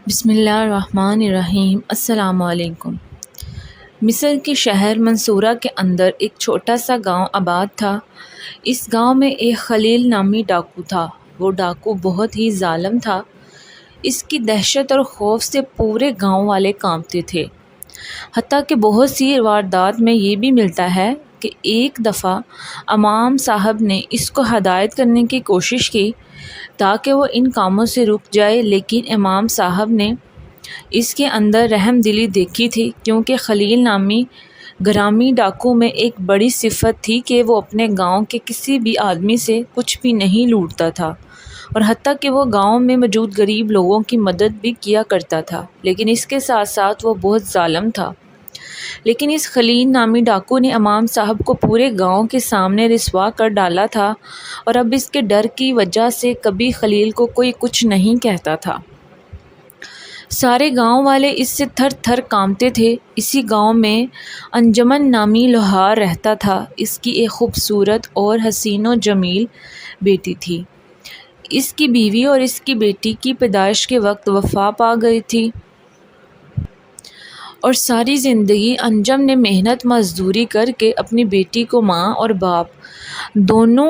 بسم اللہ الرحمن الرحیم۔ السلام علیکم۔ مصر کے شہر منصورہ کے اندر ایک چھوٹا سا گاؤں آباد تھا۔ اس گاؤں میں ایک خلیل نامی ڈاکو تھا۔ وہ ڈاکو بہت ہی ظالم تھا۔ اس کی دہشت اور خوف سے پورے گاؤں والے کانپتے تھے۔ حتیٰ کہ بہت سی واردات میں یہ بھی ملتا ہے کہ ایک دفعہ امام صاحب نے اس کو ہدایت کرنے کی کوشش کی تاکہ وہ ان کاموں سے رک جائے، لیکن امام صاحب نے اس کے اندر رحم دلی دیکھی تھی، کیونکہ خلیل نامی گرامی ڈاکو میں ایک بڑی صفت تھی کہ وہ اپنے گاؤں کے کسی بھی آدمی سے کچھ بھی نہیں لوٹتا تھا، اور حتیٰ کہ وہ گاؤں میں موجود غریب لوگوں کی مدد بھی کیا کرتا تھا، لیکن اس کے ساتھ ساتھ وہ بہت ظالم تھا۔ لیکن اس خلیل نامی ڈاکو نے امام صاحب کو پورے گاؤں کے سامنے رسوا کر ڈالا تھا، اور اب اس کے ڈر کی وجہ سے کبھی خلیل کو کوئی کچھ نہیں کہتا تھا۔ سارے گاؤں والے اس سے تھر تھر کانپتے تھے۔ اسی گاؤں میں انجمن نامی لوہار رہتا تھا۔ اس کی ایک خوبصورت اور حسین و جمیل بیٹی تھی۔ اس کی بیوی اور اس کی بیٹی کی پیدائش کے وقت وفات پا گئی تھی، اور ساری زندگی انجم نے محنت مزدوری کر کے اپنی بیٹی کو ماں اور باپ دونوں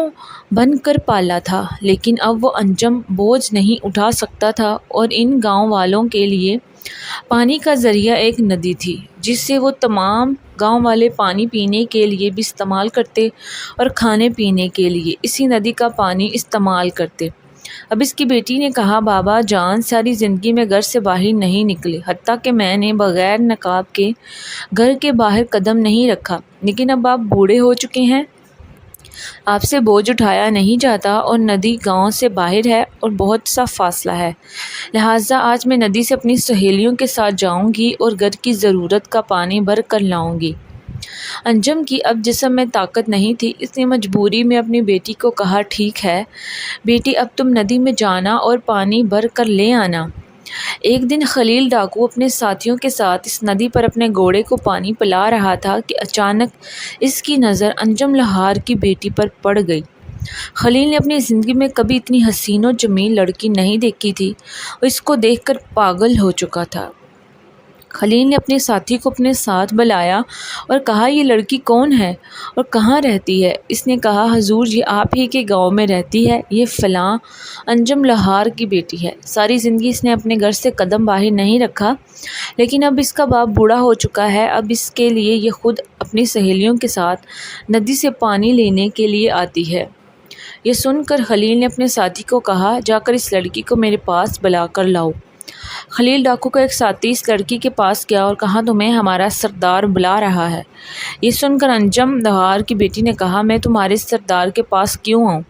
بن کر پالا تھا۔ لیکن اب وہ انجم بوجھ نہیں اٹھا سکتا تھا، اور ان گاؤں والوں کے لیے پانی کا ذریعہ ایک ندی تھی، جس سے وہ تمام گاؤں والے پانی پینے کے لیے بھی استعمال کرتے اور کھانے پینے کے لیے اسی ندی کا پانی استعمال کرتے۔ اب اس کی بیٹی نے کہا، بابا جان ساری زندگی میں گھر سے باہر نہیں نکلے، حتیٰ کہ میں نے بغیر نقاب کے گھر کے باہر قدم نہیں رکھا، لیکن اب آپ بوڑھے ہو چکے ہیں، آپ سے بوجھ اٹھایا نہیں جاتا، اور ندی گاؤں سے باہر ہے اور بہت سا فاصلہ ہے، لہٰذا آج میں ندی سے اپنی سہیلیوں کے ساتھ جاؤں گی اور گھر کی ضرورت کا پانی بھر کر لاؤں گی۔ انجم کی اب جسم میں طاقت نہیں تھی۔ اس نے مجبوری میں اپنی بیٹی کو کہا، ٹھیک ہے بیٹی، اب تم ندی میں جانا اور پانی بھر کر لے آنا۔ ایک دن خلیل ڈاکو اپنے ساتھیوں کے ساتھ اس ندی پر اپنے گھوڑے کو پانی پلا رہا تھا کہ اچانک اس کی نظر انجم لوہار کی بیٹی پر پڑ گئی۔ خلیل نے اپنی زندگی میں کبھی اتنی حسین و جمیل لڑکی نہیں دیکھی تھی، اور اس کو دیکھ کر پاگل ہو چکا تھا۔ خلیل نے اپنے ساتھی کو اپنے ساتھ بلایا اور کہا، یہ لڑکی کون ہے اور کہاں رہتی ہے؟ اس نے کہا، حضور یہ آپ ہی کے گاؤں میں رہتی ہے، یہ فلاں انجم لوہار کی بیٹی ہے۔ ساری زندگی اس نے اپنے گھر سے قدم باہر نہیں رکھا، لیکن اب اس کا باپ بوڑھا ہو چکا ہے، اب اس کے لیے یہ خود اپنی سہیلیوں کے ساتھ ندی سے پانی لینے کے لیے آتی ہے۔ یہ سن کر خلیل نے اپنے ساتھی کو کہا، جا کر اس لڑکی کو میرے پاس بلا کر لاؤ۔ خلیل ڈاکو کا ایک ساتھی اس لڑکی کے پاس گیا اور کہا، تمہیں ہمارا سردار بلا رہا ہے۔ یہ سن کر انجم لوہار کی بیٹی نے کہا، میں تمہارے سردار کے پاس کیوں آؤں؟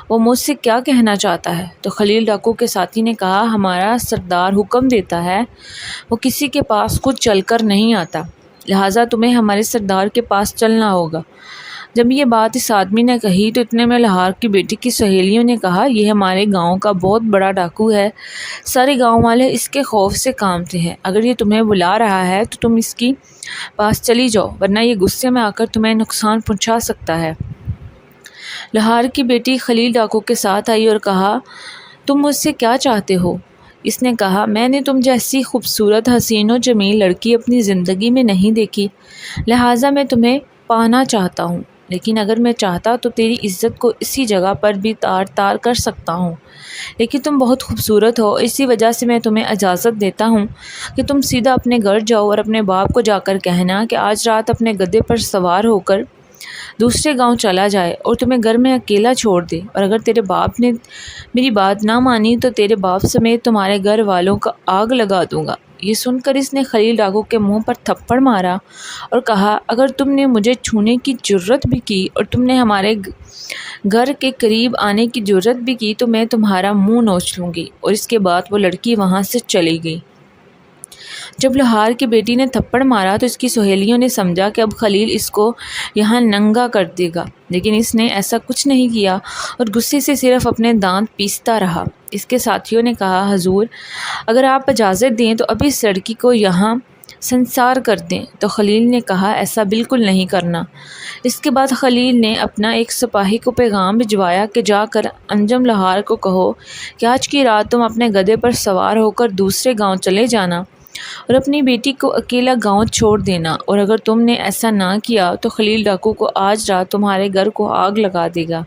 وہ مجھ سے کیا کہنا چاہتا ہے؟ تو خلیل ڈاکو کے ساتھی نے کہا، ہمارا سردار حکم دیتا ہے، وہ کسی کے پاس خود چل کر نہیں آتا، لہٰذا تمہیں ہمارے سردار کے پاس چلنا ہوگا۔ جب یہ بات اس آدمی نے کہی تو اتنے میں لوہار کی بیٹی کی سہیلیوں نے کہا، یہ ہمارے گاؤں کا بہت بڑا ڈاکو ہے، سارے گاؤں والے اس کے خوف سے کانپتے ہیں، اگر یہ تمہیں بلا رہا ہے تو تم اس کے پاس چلی جاؤ، ورنہ یہ غصے میں آ کر تمہیں نقصان پہنچا سکتا ہے۔ لوہار کی بیٹی خلیل ڈاکو کے ساتھ آئی اور کہا، تم مجھ سے کیا چاہتے ہو؟ اس نے کہا، میں نے تم جیسی خوبصورت حسین و جمیل لڑکی اپنی زندگی میں نہیں دیکھی، لہٰذا میں تمہیں پانا چاہتا ہوں، لیکن اگر میں چاہتا تو تیری عزت کو اسی جگہ پر بھی تار تار کر سکتا ہوں، لیکن تم بہت خوبصورت ہو، اسی وجہ سے میں تمہیں اجازت دیتا ہوں کہ تم سیدھا اپنے گھر جاؤ اور اپنے باپ کو جا کر کہنا کہ آج رات اپنے گدھے پر سوار ہو کر دوسرے گاؤں چلا جائے اور تمہیں گھر میں اکیلا چھوڑ دے، اور اگر تیرے باپ نے میری بات نہ مانی تو تیرے باپ سمیت تمہارے گھر والوں کا آگ لگا دوں گا۔ یہ سن کر اس نے خلیل ڈاکو کے منہ پر تھپڑ مارا اور کہا، اگر تم نے مجھے چھونے کی جرت بھی کی اور تم نے ہمارے گھر کے قریب آنے کی جرت بھی کی تو میں تمہارا منہ نوچ لوں گی۔ اور اس کے بعد وہ لڑکی وہاں سے چلی گئی۔ جب لوہار کی بیٹی نے تھپڑ مارا تو اس کی سہیلیوں نے سمجھا کہ اب خلیل اس کو یہاں ننگا کر دے گا، لیکن اس نے ایسا کچھ نہیں کیا اور غصے سے صرف اپنے دانت پیستا رہا۔ اس کے ساتھیوں نے کہا، حضور اگر آپ اجازت دیں تو اب اس لڑکی کو یہاں سنسار کر دیں۔ تو خلیل نے کہا ایسا بالکل نہیں کرنا۔ اس کے بعد خلیل نے اپنا ایک سپاہی کو پیغام بھجوایا کہ جا کر انجم لہار کو کہو کہ آج کی رات تم اپنے گدھے پر سوار ہو کر دوسرے گاؤں چلے جانا اور اپنی بیٹی کو اکیلا گاؤں چھوڑ دینا، اور اگر تم نے ایسا نہ کیا تو خلیل ڈاکو کو آج رات تمہارے گھر کو آگ لگا دے گا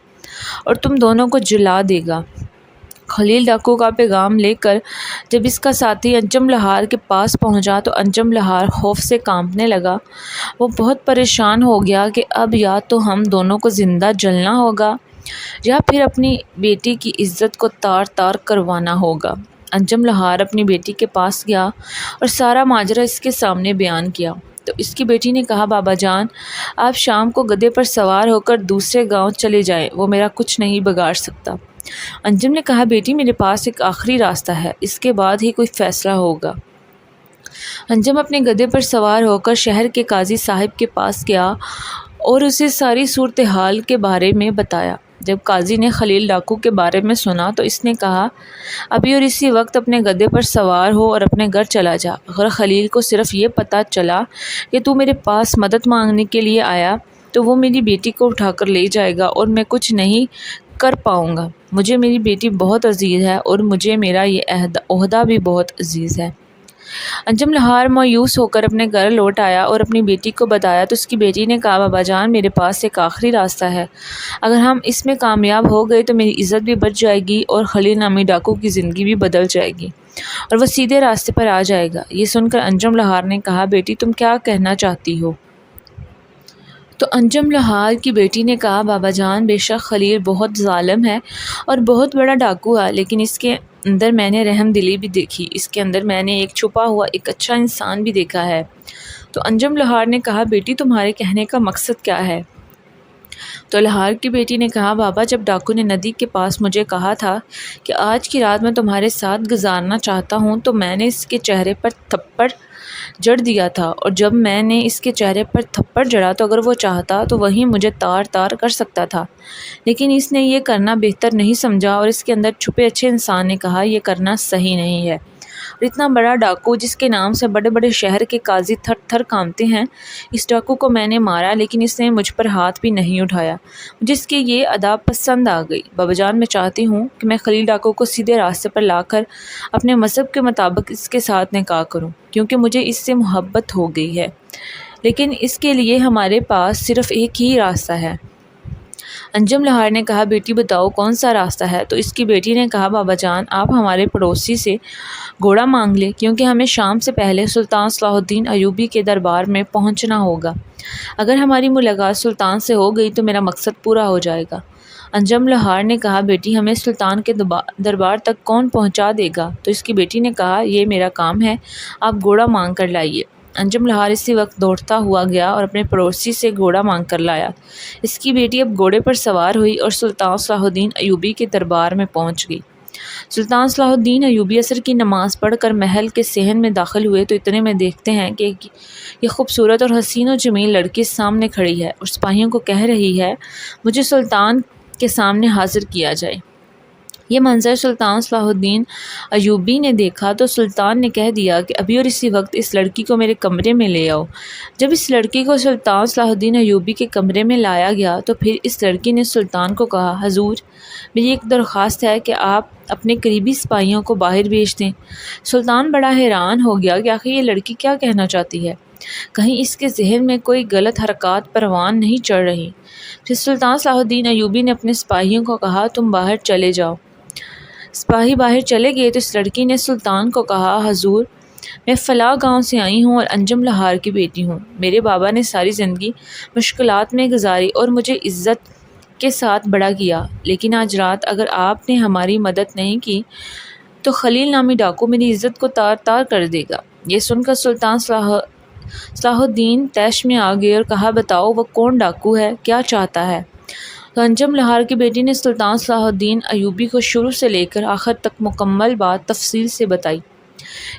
اور تم دونوں کو جلا دے گا۔ خلیل ڈاکو کا پیغام لے کر جب اس کا ساتھی انجم لہار کے پاس پہنچا تو انجم لہار خوف سے کانپنے لگا۔ وہ بہت پریشان ہو گیا کہ اب یا تو ہم دونوں کو زندہ جلنا ہوگا یا پھر اپنی بیٹی کی عزت کو تار تار کروانا ہوگا۔ انجم لہار اپنی بیٹی کے پاس گیا اور سارا ماجرا اس کے سامنے بیان کیا۔ تو اس کی بیٹی نے کہا بابا جان، آپ شام کو گدھے پر سوار ہو کر دوسرے گاؤں چلے جائیں، وہ میرا کچھ نہیں بگاڑ سکتا۔ انجم نے کہا بیٹی میرے پاس ایک آخری راستہ ہے، اس کے بعد ہی کوئی فیصلہ ہوگا۔ انجم اپنے گدھے پر سوار ہو کر شہر کے قاضی صاحب کے پاس گیا اور اسے ساری صورتحال کے بارے میں بتایا۔ جب قاضی نے خلیل ڈاکو کے بارے میں سنا تو اس نے کہا ابھی اور اسی وقت اپنے گدھے پر سوار ہو اور اپنے گھر چلا جا۔ اگر خلیل کو صرف یہ پتہ چلا کہ تو میرے پاس مدد مانگنے کے لیے آیا تو وہ میری بیٹی کو اٹھا کر لے جائے گا اور میں کچھ نہیں کر پاؤں گا۔ مجھے میری بیٹی بہت عزیز ہے اور مجھے میرا یہ عہدہ بھی بہت عزیز ہے۔ انجم لہار مایوس ہو کر اپنے گھر لوٹ آیا اور اپنی بیٹی کو بتایا تو اس کی بیٹی نے کہا بابا جان میرے پاس ایک آخری راستہ ہے، اگر ہم اس میں کامیاب ہو گئے تو میری عزت بھی بچ جائے گی اور خلیل نامی ڈاکو کی زندگی بھی بدل جائے گی اور وہ سیدھے راستے پر آ جائے گا۔ یہ سن کر انجم لہار نے کہا بیٹی تم کیا کہنا چاہتی ہو؟ تو انجم لہار کی بیٹی نے کہا بابا جان بے شک خلیل بہت ظالم ہے اور بہت بڑا ڈاکو ہے، لیکن اس کے اندر میں نے رحم دلی بھی دیکھی، اس کے اندر میں نے ایک چھپا ہوا ایک اچھا انسان بھی دیکھا ہے۔ تو انجم لہار نے کہا بیٹی تمہارے کہنے کا مقصد کیا ہے؟ تو لہار کی بیٹی نے کہا بابا جب ڈاکو نے ندی کے پاس مجھے کہا تھا کہ آج کی رات میں تمہارے ساتھ گزارنا چاہتا ہوں تو میں نے اس کے چہرے پر تھپڑ جڑ دیا تھا، اور جب میں نے اس کے چہرے پر تھپڑ جڑا تو اگر وہ چاہتا تو وہی مجھے تار تار کر سکتا تھا، لیکن اس نے یہ کرنا بہتر نہیں سمجھا اور اس کے اندر چھپے اچھے انسان نے کہا یہ کرنا صحیح نہیں ہے، اور اتنا بڑا ڈاکو جس کے نام سے بڑے بڑے شہر کے قاضی تھر تھر کانپتے ہیں، اس ڈاکو کو میں نے مارا لیکن اس نے مجھ پر ہاتھ بھی نہیں اٹھایا، مجھے اس کی یہ ادا پسند آ گئی۔ بابا جان میں چاہتی ہوں کہ میں خلیل ڈاکو کو سیدھے راستے پر لا کر اپنے مذہب کے مطابق اس کے ساتھ نکاح کروں، کیونکہ مجھے اس سے محبت ہو گئی ہے، لیکن اس کے لیے ہمارے پاس صرف ایک ہی راستہ ہے۔ انجم لہار نے کہا بیٹی بتاؤ کون سا راستہ ہے؟ تو اس کی بیٹی نے کہا بابا جان آپ ہمارے پڑوسی سے گھوڑا مانگ لیں، کیونکہ ہمیں شام سے پہلے سلطان صلاح الدین ایوبی کے دربار میں پہنچنا ہوگا، اگر ہماری ملاقات سلطان سے ہو گئی تو میرا مقصد پورا ہو جائے گا۔ انجم لہار نے کہا بیٹی ہمیں سلطان کے دربار تک کون پہنچا دے گا؟ تو اس کی بیٹی نے کہا یہ میرا کام ہے، آپ گھوڑا مانگ کر لائیے۔ انجم لہار اسی وقت دوڑتا ہوا گیا اور اپنے پڑوسی سے گھوڑا مانگ کر لایا۔ اس کی بیٹی اب گھوڑے پر سوار ہوئی اور سلطان صلاح الدین ایوبی کے دربار میں پہنچ گئی۔ سلطان صلاح الدین ایوبی عصر کی نماز پڑھ کر محل کے صحن میں داخل ہوئے تو اتنے میں دیکھتے ہیں کہ یہ خوبصورت اور حسین و جمیل لڑکی سامنے کھڑی ہے اور سپاہیوں کو کہہ رہی ہے مجھے سلطان کے سامنے حاضر کیا جائے۔ یہ منظر سلطان صلاح الدین ایوبی نے دیکھا تو سلطان نے کہہ دیا کہ ابھی اور اسی وقت اس لڑکی کو میرے کمرے میں لے آؤ۔ جب اس لڑکی کو سلطان صلاح الدین ایوبی کے کمرے میں لایا گیا تو پھر اس لڑکی نے سلطان کو کہا حضور میری ایک درخواست ہے کہ آپ اپنے قریبی سپاہیوں کو باہر بھیج دیں۔ سلطان بڑا حیران ہو گیا کہ آخر یہ لڑکی کیا کہنا چاہتی ہے، کہیں اس کے ذہن میں کوئی غلط حرکات پروان نہیں چڑھ رہی۔ پھر سلطان صلاح الدین ایوبی نے اپنے سپاہیوں کو کہا تم باہر چلے جاؤ۔ سپاہی باہر چلے گئے تو اس لڑکی نے سلطان کو کہا حضور میں فلاں گاؤں سے آئی ہوں اور انجم لہار کی بیٹی ہوں، میرے بابا نے ساری زندگی مشکلات میں گزاری اور مجھے عزت کے ساتھ بڑا کیا، لیکن آج رات اگر آپ نے ہماری مدد نہیں کی تو خلیل نامی ڈاکو میری عزت کو تار تار کر دے گا۔ یہ سن کر سلطان صلاح الدین طیش میں آ گئے اور کہا بتاؤ وہ کون ڈاکو ہے، کیا چاہتا ہے؟ تو انجم لہار کی بیٹی نے سلطان صلاح الدین ایوبی کو شروع سے لے کر آخر تک مکمل بات تفصیل سے بتائی۔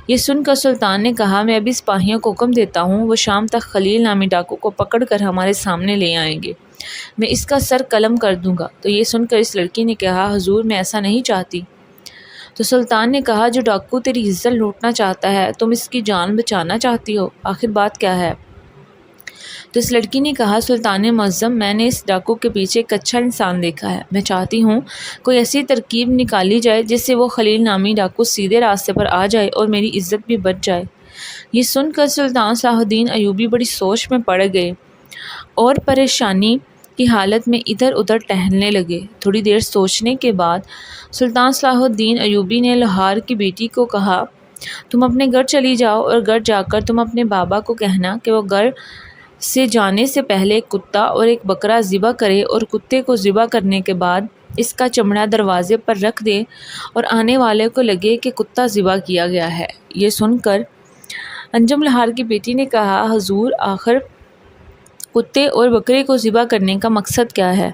یہ سن کر سلطان نے کہا میں ابھی سپاہیوں کو حکم دیتا ہوں وہ شام تک خلیل نامی ڈاکو کو پکڑ کر ہمارے سامنے لے آئیں گے، میں اس کا سر قلم کر دوں گا۔ تو یہ سن کر اس لڑکی نے کہا حضور میں ایسا نہیں چاہتی۔ تو سلطان نے کہا جو ڈاکو تیری عزت لوٹنا چاہتا ہے تم اس کی جان بچانا چاہتی ہو، آخر بات کیا ہے؟ تو اس لڑکی نے کہا سلطان معظم میں نے اس ڈاکو کے پیچھے ایک اچھا انسان دیکھا ہے، میں چاہتی ہوں کوئی ایسی ترکیب نکالی جائے جس سے وہ خلیل نامی ڈاکو سیدھے راستے پر آ جائے اور میری عزت بھی بچ جائے۔ یہ سن کر سلطان صلاح الدین ایوبی بڑی سوچ میں پڑ گئے اور پریشانی کی حالت میں ادھر ادھر ٹہلنے لگے۔ تھوڑی دیر سوچنے کے بعد سلطان صلاح الدین ایوبی نے لوہار کی بیٹی کو کہا تم اپنے گھر چلی جاؤ اور گھر جا کر تم اپنے بابا کو کہنا کہ وہ گھر سے جانے سے پہلے ایک کتا اور ایک بکرا ذبح کرے اور کتے کو ذبح کرنے کے بعد اس کا چمڑا دروازے پر رکھ دے اور آنے والے کو لگے کہ کتا ذبح کیا گیا ہے۔ یہ سن کر انجم لوہار کی بیٹی نے کہا حضور آخر کتے اور بکرے کو ذبح کرنے کا مقصد کیا ہے؟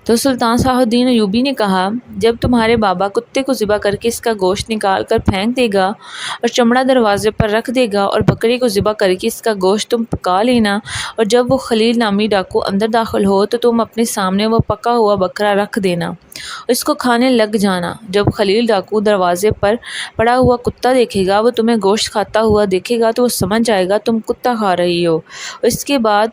تو سلطان صلاح الدین ایوبی نے کہا جب تمہارے بابا کتے کو ذبح کر کے اس کا گوشت نکال کر پھینک دے گا اور چمڑا دروازے پر رکھ دے گا اور بکرے کو ذبح کر کے اس کا گوشت تم پکا لینا اور جب وہ خلیل نامی ڈاکو اندر داخل ہو تو تم اپنے سامنے وہ پکا ہوا بکرا رکھ دینا اور اس کو کھانے لگ جانا۔ جب خلیل ڈاکو دروازے پر پڑا ہوا کتا دیکھے گا وہ تمہیں گوشت کھاتا ہوا دیکھے گا تو وہ سمجھ جائے گا تم کتا کھا رہی ہو اور اس کے بعد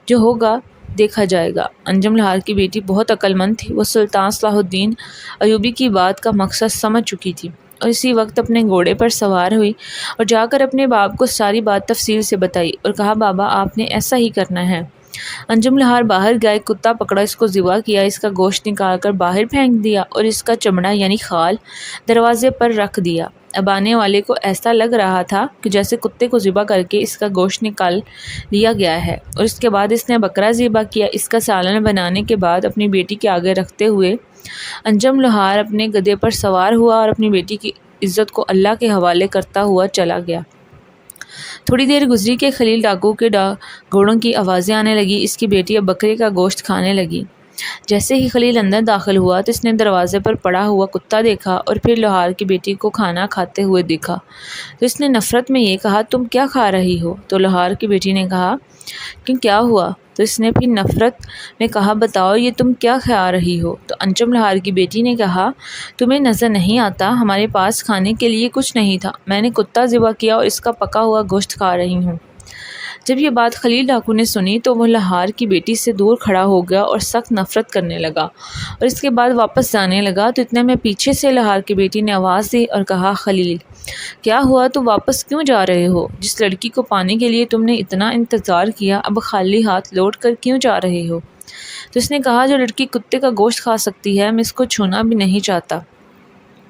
جو ہوگا دیکھا جائے گا۔ انجم لوہار کی بیٹی بہت عقل مند تھی، وہ سلطان صلاح الدین ایوبی کی بات کا مقصد سمجھ چکی تھی اور اسی وقت اپنے گھوڑے پر سوار ہوئی اور جا کر اپنے باپ کو ساری بات تفصیل سے بتائی اور کہا بابا آپ نے ایسا ہی کرنا ہے۔ انجم لوہار باہر گیا، ایک کتا پکڑا، اس کو ذبح کیا، اس کا گوشت نکال کر باہر پھینک دیا اور اس کا چمڑا یعنی خال دروازے پر رکھ دیا۔ اب آنے والے کو ایسا لگ رہا تھا کہ جیسے کتے کو ذبح کر کے اس کا گوشت نکال لیا گیا ہے اور اس کے بعد اس نے بکرا ذبح کیا۔ اس کا سالن بنانے کے بعد اپنی بیٹی کے آگے رکھتے ہوئے انجم لوہار اپنے گدھے پر سوار ہوا اور اپنی بیٹی کی عزت کو اللہ کے حوالے کرتا ہوا چلا گیا۔ تھوڑی دیر گزری کہ خلیل ڈاکو کے گھوڑوں کی آوازیں آنے لگی، اس کی بیٹی اب بکرے کا گوشت کھانے لگی۔ جیسے ہی خلیل اندر داخل ہوا تو اس نے دروازے پر پڑا ہوا کتا دیکھا اور پھر لوہار کی بیٹی کو کھانا کھاتے ہوئے دیکھا تو اس نے نفرت میں یہ کہا تم کیا کھا رہی ہو؟ تو لوہار کی بیٹی نے کہا کہ کیا ہوا؟ تو اس نے پھر نفرت میں کہا بتاؤ یہ تم کیا کھا رہی ہو؟ تو انجم لوہار کی بیٹی نے کہا تمہیں نظر نہیں آتا ہمارے پاس کھانے کے لیے کچھ نہیں تھا، میں نے کتا ذبح کیا اور اس کا پکا ہوا گوشت کھا رہی ہوں۔ جب یہ بات خلیل ڈاکو نے سنی تو وہ لوہار کی بیٹی سے دور کھڑا ہو گیا اور سخت نفرت کرنے لگا اور اس کے بعد واپس جانے لگا تو اتنے میں پیچھے سے لوہار کی بیٹی نے آواز دی اور کہا خلیل کیا ہوا، تو واپس کیوں جا رہے ہو؟ جس لڑکی کو پانے کے لیے تم نے اتنا انتظار کیا اب خالی ہاتھ لوٹ کر کیوں جا رہے ہو؟ تو اس نے کہا جو لڑکی کتے کا گوشت کھا سکتی ہے میں اس کو چھونا بھی نہیں چاہتا،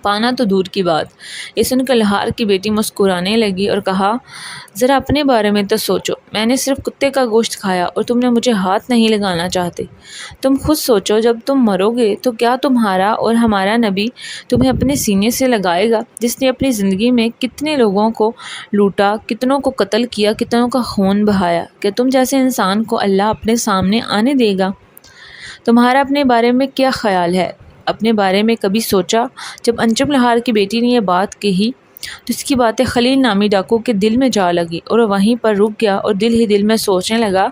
پانا تو دور کی بات۔ یہ سن کر لوہار کی بیٹی مسکرانے لگی اور کہا ذرا اپنے بارے میں تو سوچو، میں نے صرف کتے کا گوشت کھایا اور تم نے مجھے ہاتھ نہیں لگانا چاہتے۔ تم خود سوچو جب تم مرو گے تو کیا تمہارا اور ہمارا نبی تمہیں اپنے سینے سے لگائے گا جس نے اپنی زندگی میں کتنے لوگوں کو لوٹا، کتنوں کو قتل کیا، کتنوں کا خون بہایا؟ کیا تم جیسے انسان کو اللہ اپنے سامنے آنے دے گا؟ تمہارا اپنے بارے میں کیا خیال ہے؟ اپنے بارے میں کبھی سوچا؟ جب انجم لوہار کی بیٹی نے یہ بات کہی تو اس کی باتیں خلیل نامی ڈاکو کے دل میں جا لگی اور وہ وہیں پر رک گیا اور دل ہی دل میں سوچنے لگا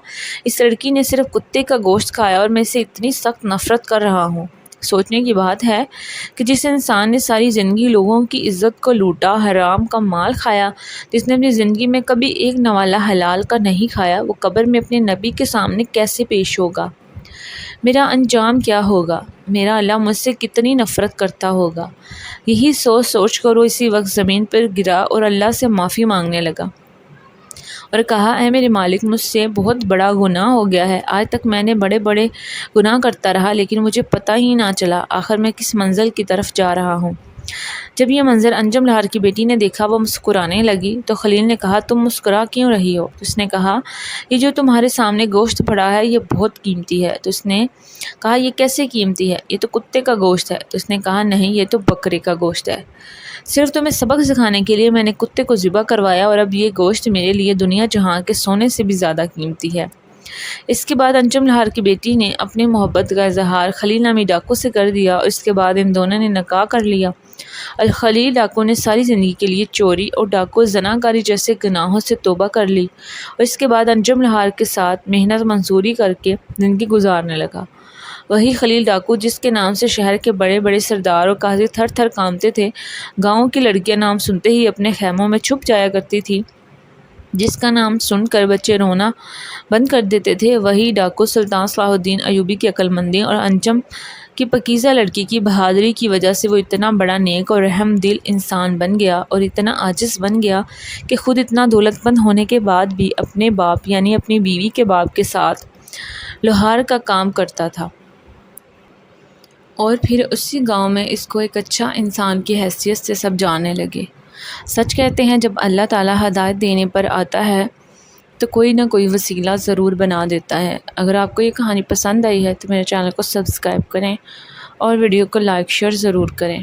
اس لڑکی نے صرف کتے کا گوشت کھایا اور میں اسے اتنی سخت نفرت کر رہا ہوں۔ سوچنے کی بات ہے کہ جس انسان نے ساری زندگی لوگوں کی عزت کو لوٹا، حرام کا مال کھایا، جس نے اپنی زندگی میں کبھی ایک نوالا حلال کا نہیں کھایا، وہ قبر میں اپنے نبی کے سامنے کیسے پیش ہوگا؟ میرا انجام کیا ہوگا؟ میرا اللہ مجھ سے کتنی نفرت کرتا ہوگا؟ یہی سوچ سوچ کر وہ اسی وقت زمین پر گرا اور اللہ سے معافی مانگنے لگا اور کہا اے میرے مالک مجھ سے بہت بڑا گناہ ہو گیا ہے، آج تک میں نے بڑے بڑے گناہ کرتا رہا لیکن مجھے پتہ ہی نہ چلا آخر میں کس منزل کی طرف جا رہا ہوں۔ جب یہ منظر انجم لوہار کی بیٹی نے دیکھا وہ مسکرانے لگی تو خلیل نے کہا تم مسکرا کیوں رہی ہو؟ تو اس نے کہا یہ جو تمہارے سامنے گوشت پڑا ہے یہ بہت قیمتی ہے۔ تو اس نے کہا یہ کیسے قیمتی ہے؟ یہ تو کتے کا گوشت ہے۔ تو اس نے کہا نہیں یہ تو بکرے کا گوشت ہے، صرف تمہیں سبق سکھانے کے لیے میں نے کتے کو ذبح کروایا اور اب یہ گوشت میرے لیے دنیا جہاں کے سونے سے بھی زیادہ قیمتی ہے۔ اس کے بعد انجم لوہار کی بیٹی نے اپنی محبت کا اظہار خلیل نامی ڈاکو سے کر دیا اور اس کے بعد ان دونوں نے نکاح کر لیا۔ خلیل ڈاکو نے ساری زندگی کے لیے چوری اور ڈاکو زناکاری جیسے گناہوں سے توبہ کر لی اور اس کے بعد انجم لوہار کے ساتھ محنت مزدوری کر کے زندگی گزارنے لگا۔ وہی خلیل ڈاکو جس کے نام سے شہر کے بڑے بڑے سردار اور قاضی تھر تھر کانپتے تھے، گاؤں کی لڑکیاں نام سنتے ہی اپنے خیموں میں چھپ جایا کرتی تھی، جس کا نام سن کر بچے رونا بند کر دیتے تھے، وہی ڈاکو سلطان صلاح الدین ایوبی کی عقل مندی اور انجم کی پاکیزہ لڑکی کی بہادری کی وجہ سے وہ اتنا بڑا نیک اور رحم دل انسان بن گیا اور اتنا عاجز بن گیا کہ خود اتنا دولت مند ہونے کے بعد بھی اپنے باپ یعنی اپنی بیوی کے باپ کے ساتھ لوہار کا کام کرتا تھا، اور پھر اسی گاؤں میں اس کو ایک اچھا انسان کی حیثیت سے سب جاننے لگے۔ سچ کہتے ہیں جب اللہ تعالیٰ ہدایت دینے پر آتا ہے تو کوئی نہ کوئی وسیلہ ضرور بنا دیتا ہے۔ اگر آپ کو یہ کہانی پسند آئی ہے تو میرے چینل کو سبسکرائب کریں اور ویڈیو کو لائک شیئر ضرور کریں۔